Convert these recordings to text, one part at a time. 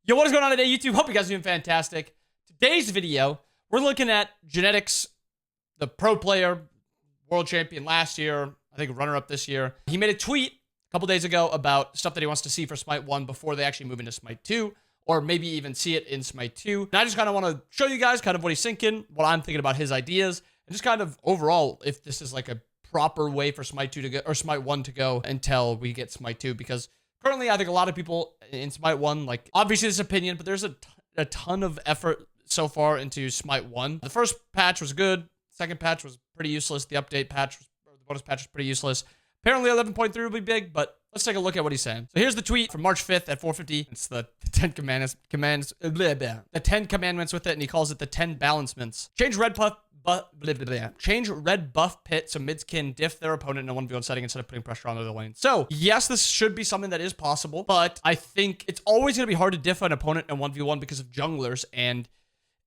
Yo, what is going on today, YouTube? Hope you guys are doing fantastic. Today's video, we're looking at Genetics, the pro player, world champion last year, I think runner-up this year. He made a tweet a couple days ago about stuff that he wants to see for Smite 1 before they actually move into Smite 2, or maybe even see it in Smite 2. And I just kind of want to show you guys kind of what he's thinking, what I'm thinking about his ideas, and just kind of overall, if this is like a proper way for Smite 2 to go, or Smite 1 to go until we get Smite 2, because currently, I think a lot of people in Smite 1, like, obviously this opinion, but there's a ton of effort so far into Smite 1. The first patch was good. Second patch was pretty useless. The update patch, or the bonus patch was pretty useless. Apparently 11.3 will be big, but let's take a look at what he's saying. So here's the tweet from March 5th at 4:50. It's the 10 the 10 commandments with it, and he calls it the 10 balancements. Change red buff pit so mids can diff their opponent in a 1v1 setting instead of putting pressure on the other lane. So yes, this should be something that is possible, but I think it's always going to be hard to diff an opponent in 1v1 because of junglers. And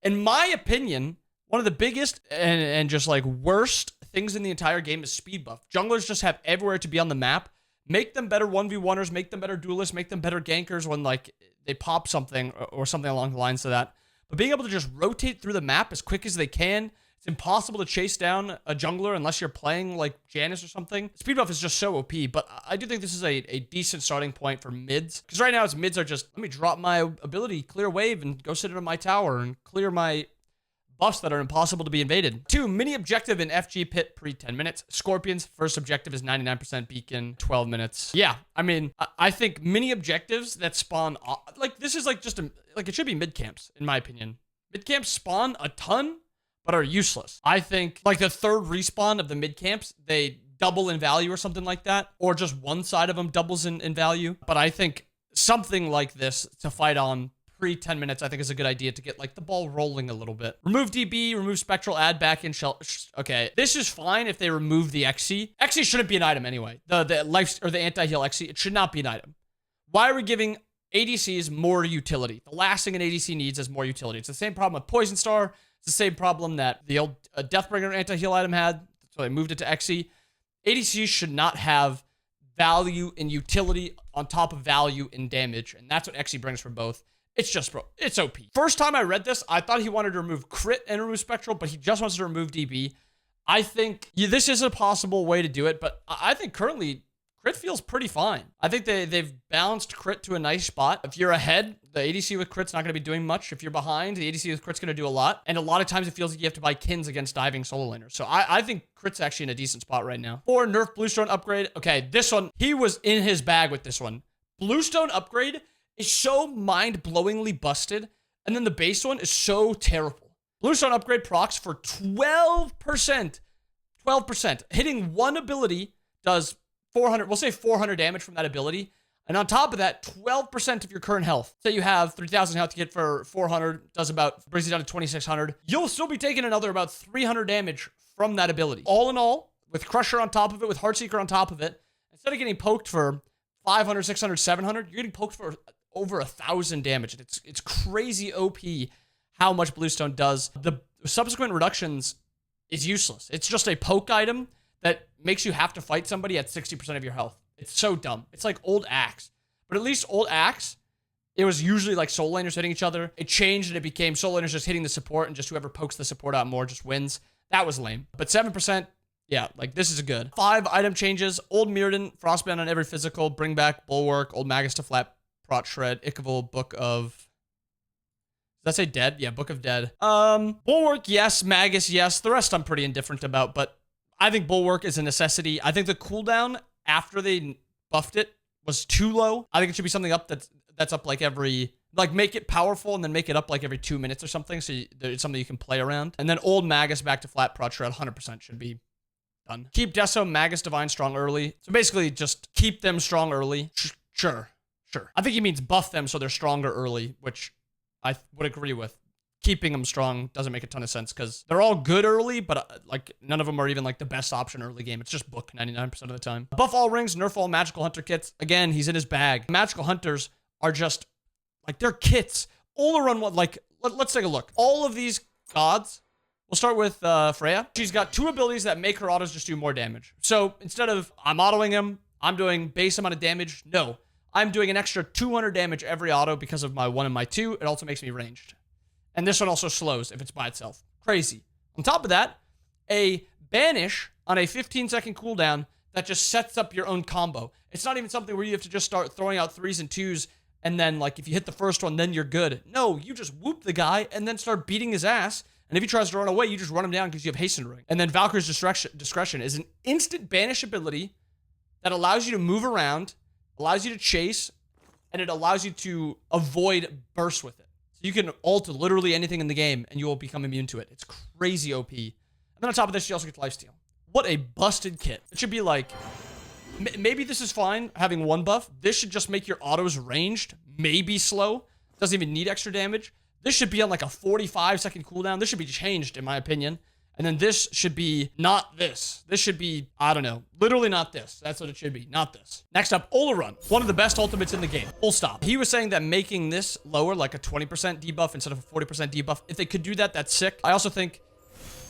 in my opinion, one of the biggest and just like worst things in the entire game is speed buff. Junglers just have everywhere to be on the map. Make them better 1v1ers, make them better duelists, make them better gankers when like they pop something or something along the lines of that. But being able to just rotate through the map as quick as they can, it's impossible to chase down a jungler unless you're playing like Janice or something. Speed buff is just so OP, but I do think this is a decent starting point for mids. Because right now, its mids are just, let me drop my ability, clear wave, and go sit in my tower and clear my buffs that are impossible to be invaded. 2, mini objective in FG pit pre 10 minutes. Scorpions, first objective is 99% beacon, 12 minutes. Yeah, I mean, I think mini objectives that spawn, like this is like just, like it should be mid camps, in my opinion. Mid camps spawn a ton, but are useless. I think like the third respawn of the mid camps, they double in value or something like that, or just one side of them doubles in value. But I think something like this to fight on pre 10 minutes, I think is a good idea to get like the ball rolling a little bit. Remove DB, remove spectral, add back in shell. Okay, this is fine if they remove the XC. XC shouldn't be an item anyway. The life or the anti-heal XC, it should not be an item. Why are we giving ADCs more utility? The last thing an ADC needs is more utility. It's the same problem with Poison Star. It's the same problem that the old Deathbringer anti-heal item had, so they moved it to XC. ADCs should not have value in utility on top of value in damage, and that's what XC brings for both. It's just, bro, it's OP. First time I read this, I thought he wanted to remove crit and remove spectral, but he just wants to remove DB. I think this is a possible way to do it, but I think currently crit feels pretty fine. I think they've balanced crit to a nice spot. If you're ahead, the ADC with crit's not going to be doing much. If you're behind, the ADC with crit's going to do a lot. And a lot of times it feels like you have to buy kins against diving solo laners. So I think crit's actually in a decent spot right now. 4, nerf Bluestone upgrade. Okay, this one, he was in his bag with this one. Bluestone upgrade is so mind-blowingly busted. And then the base one is so terrible. Bluestone upgrade procs for 12%. 12%. Hitting one ability does 400, we'll say 400 damage from that ability. And on top of that, 12% of your current health. Say you have 3,000 health to get for 400, brings it down to 2,600. You'll still be taking another about 300 damage from that ability. All in all, with Crusher on top of it, with Heartseeker on top of it, instead of getting poked for 500, 600, 700, you're getting poked for over 1,000 damage. It's crazy OP how much Bluestone does. The subsequent reductions is useless. It's just a poke item that makes you have to fight somebody at 60% of your health. It's so dumb. It's like old Axe. But at least old Axe, it was usually like solo laners hitting each other. It changed and it became solo laners just hitting the support, and just whoever pokes the support out more just wins. That was lame. But 7%, yeah, like this is good. 5 item changes. Old Mirrodin, Frostband on every physical, bring back Bulwark, Old Magus to flat, Prot Shred, Ichval, Book of... Does that say dead? Yeah, Book of Dead. Bulwark, yes. Magus, yes. The rest I'm pretty indifferent about, but I think Bulwark is a necessity. I think the cooldown after they buffed it was too low. I think it should be something up that's up like every, like make it powerful and then make it up like every 2 minutes or something. So there's something you can play around. And then Old Magus back to flat Prot Shred, 100% should be done. Keep Deso, Magus, Divine strong early. So basically just keep them strong early. Sure. I think he means buff them so they're stronger early, which I would agree with. Keeping them strong doesn't make a ton of sense because they're all good early, but like none of them are even like the best option early game. It's just book 99% of the time. Buff all rings, nerf all magical hunter kits. Again, he's in his bag. Magical hunters are just like, they're kits. Olorun, like, let's take a look. All of these gods, we'll start with Freya. She's got 2 abilities that make her autos just do more damage. So instead of I'm autoing him, I'm doing base amount of damage. No, I'm doing an extra 200 damage every auto because of my 1 and my 2. It also makes me ranged. And this one also slows if it's by itself. Crazy. On top of that, a banish on a 15-second cooldown that just sets up your own combo. It's not even something where you have to just start throwing out 3s and 2s, and then, like, if you hit the first one, then you're good. No, you just whoop the guy and then start beating his ass. And if he tries to run away, you just run him down because you have Hasten Ring. And then Valkyrie's Discretion is an instant banish ability that allows you to move around, allows you to chase, and it allows you to avoid bursts with it. So you can ult literally anything in the game, and you will become immune to it. It's crazy OP. And then on top of this, you also get Lifesteal. What a busted kit. It should be like... Maybe this is fine, having 1 buff. This should just make your autos ranged, maybe slow. Doesn't even need extra damage. This should be on like a 45-second cooldown. This should be changed, in my opinion. And then this should be not this. This should be, I don't know, literally not this. That's what it should be, not this. Next up, Ola Run. One of the best ultimates in the game. Full stop. He was saying that making this lower, like a 20% debuff instead of a 40% debuff, if they could do that, that's sick. I also think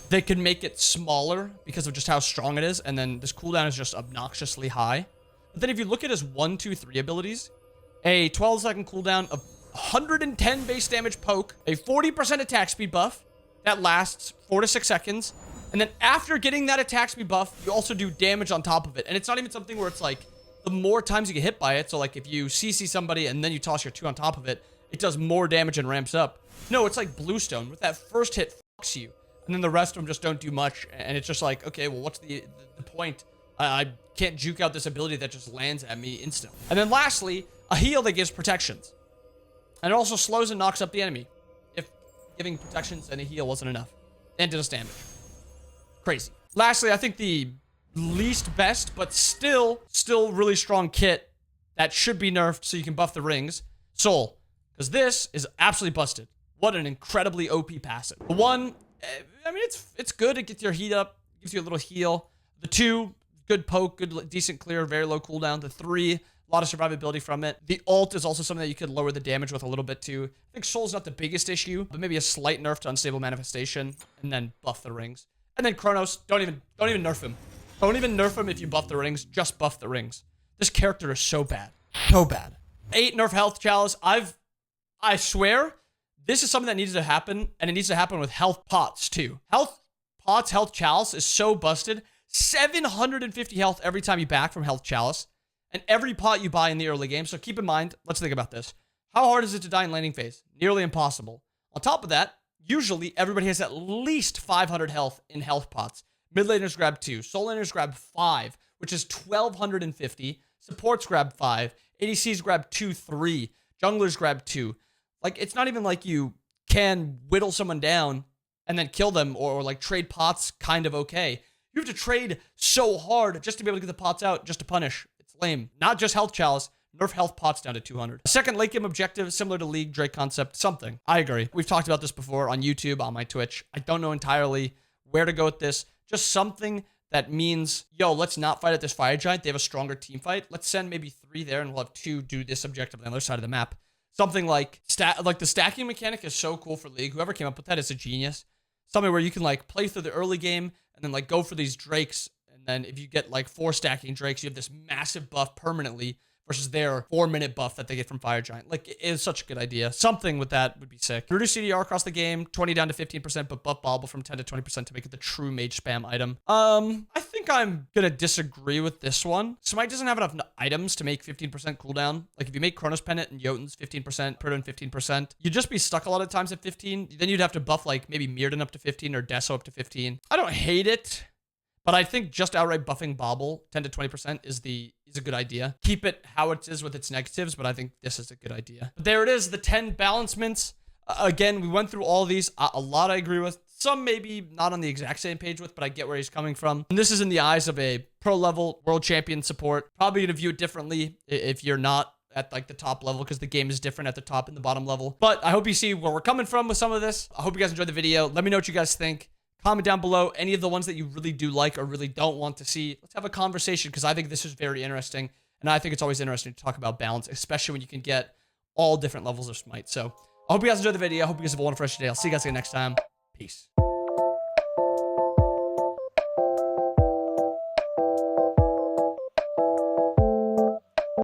they could make it smaller because of just how strong it is, and then this cooldown is just obnoxiously high. But then if you look at his 1, 2, 3 abilities, a 12-second cooldown of 110 base damage poke, a 40% attack speed buff that lasts 4 to 6 seconds, and then after getting that attack speed buff, you also do damage on top of it. And it's not even something where it's like, the more times you get hit by it, so like if you CC somebody and then you toss your 2 on top of it, it does more damage and ramps up. No, it's like Bluestone. With that first hit, fucks you. And then the rest of them just don't do much, and it's just like, okay, well, what's the point? I can't juke out this ability that just lands at me instantly. And then lastly, a heal that gives protections. And it also slows and knocks up the enemy if giving protections and a heal wasn't enough. And does damage. Crazy. Lastly, I think the least best, but still really strong kit that should be nerfed so you can buff the rings, Soul. Because this is absolutely busted. What an incredibly OP passive. The 1... I mean, it's good. It gets your heat up, gives you a little heal. The 2, good poke, good, decent clear, very low cooldown. The 3, a lot of survivability from it. The ult is also something that you could lower the damage with a little bit too. I think Soul's not the biggest issue, but maybe a slight nerf to Unstable Manifestation, and then buff the rings. And then Chronos, don't even nerf him. Don't even nerf him if you buff the rings. Just buff the rings. This character is so bad, so bad. 8 nerf Health Chalice. I swear. This is something that needs to happen, and it needs to happen with health pots, too. Health pots, health chalice is so busted. 750 health every time you back from health chalice, and every pot you buy in the early game. So keep in mind, let's think about this. How hard is it to die in laning phase? Nearly impossible. On top of that, usually everybody has at least 500 health in health pots. Mid laners grab 2. Soul laners grab 5, which is 1,250. Supports grab 5. ADCs grab 2, 3. Junglers grab 2. Like, it's not even like you can whittle someone down and then kill them or like trade pots kind of okay. You have to trade so hard just to be able to get the pots out just to punish. It's lame. Not just health chalice. Nerf health pots down to 200. Second late game objective, similar to League, Drake concept, something. I agree. We've talked about this before on YouTube, on my Twitch. I don't know entirely where to go with this. Just something that means, yo, let's not fight at this fire giant. They have a stronger team fight. Let's send maybe 3 there and we'll have 2 do this objective on the other side of the map. Something like the stacking mechanic is so cool for League. Whoever came up with that is a genius. Something where you can like play through the early game and then like go for these Drakes. And then if you get like 4 stacking Drakes, you have this massive buff permanently versus their 4-minute buff that they get from Fire Giant. Like, it is such a good idea. Something with that would be sick. Reduce CDR across the game, 20 down to 15%, but buff Bobble from 10 to 20% to make it the true mage spam item. I think I'm gonna disagree with this one. Smite doesn't have enough items to make 15% cooldown. Like, if you make Chronos Pendant and Jotun's 15%, Purdon 15%, you'd just be stuck a lot of times at 15. Then you'd have to buff, like, maybe Mirrodin up to 15 or Deso up to 15. I don't hate it, but I think just outright buffing Bobble 10 to 20% is a good idea. Keep it how it is with its negatives, but I think this is a good idea. But there it is, the 10 balancements. Again, we went through all of these. A lot I agree with. Some maybe not on the exact same page with, but I get where he's coming from. And this is in the eyes of a pro-level world champion support. Probably gonna view it differently if you're not at like the top level, because the game is different at the top and the bottom level. But I hope you see where we're coming from with some of this. I hope you guys enjoyed the video. Let me know what you guys think. Comment down below any of the ones that you really do like or really don't want to see. Let's have a conversation, because I think this is very interesting. And I think it's always interesting to talk about balance, especially when you can get all different levels of Smite. So I hope you guys enjoyed the video. I hope you guys have a wonderful rest of your day. I'll see you guys again next time. Peace.